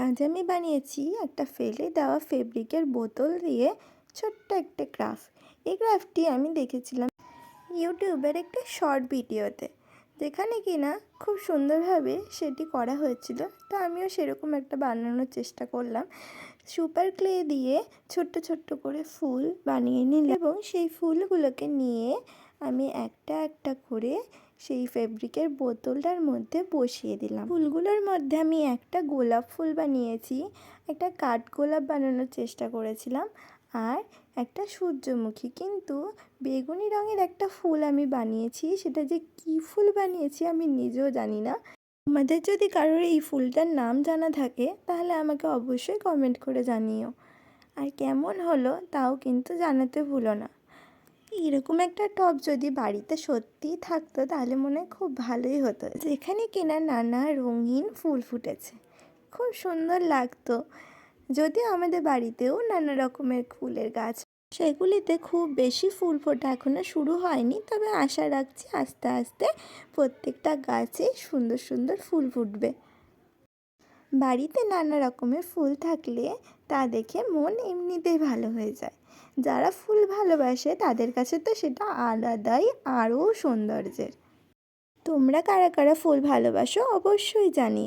আজ আমি বানিয়েছি একটা ফেলে দেওয়া ফেব্রিকের বোতল দিয়ে ছোট্ট একটা ক্রাফট। এই ক্রাফটটি আমি দেখেছিলাম ইউটিউবের একটা শর্ট ভিডিওতে, যেখানে কিনা খুব সুন্দরভাবে সেটি করা হয়েছিল। তো আমিও সেরকম একটা বানানোর চেষ্টা করলাম। সুপার ক্লে দিয়ে ছোট্ট ছোট্ট করে ফুল বানিয়ে নিলাম এবং সেই ফুলগুলোকে নিয়ে আমি একটা একটা করে সেই ফেব্রিকের বোতলটার মধ্যে বসিয়ে দিলাম। ফুলগুলোর মধ্যে আমি একটা গোলাপ ফুল বানিয়েছি, একটা কাঠগোলাপ বানানোর চেষ্টা করেছিলাম, আর একটা সূর্যমুখী, কিন্তু বেগুনি রঙের একটা ফুল আমি বানিয়েছি। সেটা যে কী ফুল বানিয়েছি আমি নিজেও জানি না। তোমাদের যদি কারোর এই ফুলটার নাম জানা থাকে তাহলে আমাকে অবশ্যই কমেন্ট করে জানিও, আর কেমন হলো তাও কিন্তু জানাতে ভুলো না। এরকম একটা টব যদি বাড়িতে সত্যিই থাকতো তাহলে মনে হয় খুব ভালোই হতো, যেখানে কিনা নানা রঙিন ফুল ফুটেছে, খুব সুন্দর লাগতো। যদিও আমাদের বাড়িতেও নানা রকমের ফুলের গাছ, সেগুলিতে খুব বেশি ফুল ফোটা এখনও শুরু হয়নি, তবে আশা রাখছি আস্তে আস্তে প্রত্যেকটা গাছে সুন্দর সুন্দর ফুল ফুটবে। বাড়িতে নানা রকমের ফুল থাকলে তা দেখে মন এমনিতেই ভালো হয়ে যায়। যারা ফুল ভালোবাসে তাদের কাছে তো সেটা আলাদাই আরও সৌন্দর্যের। তোমরা কারা কারা ফুল ভালোবাসো অবশ্যই জানিও।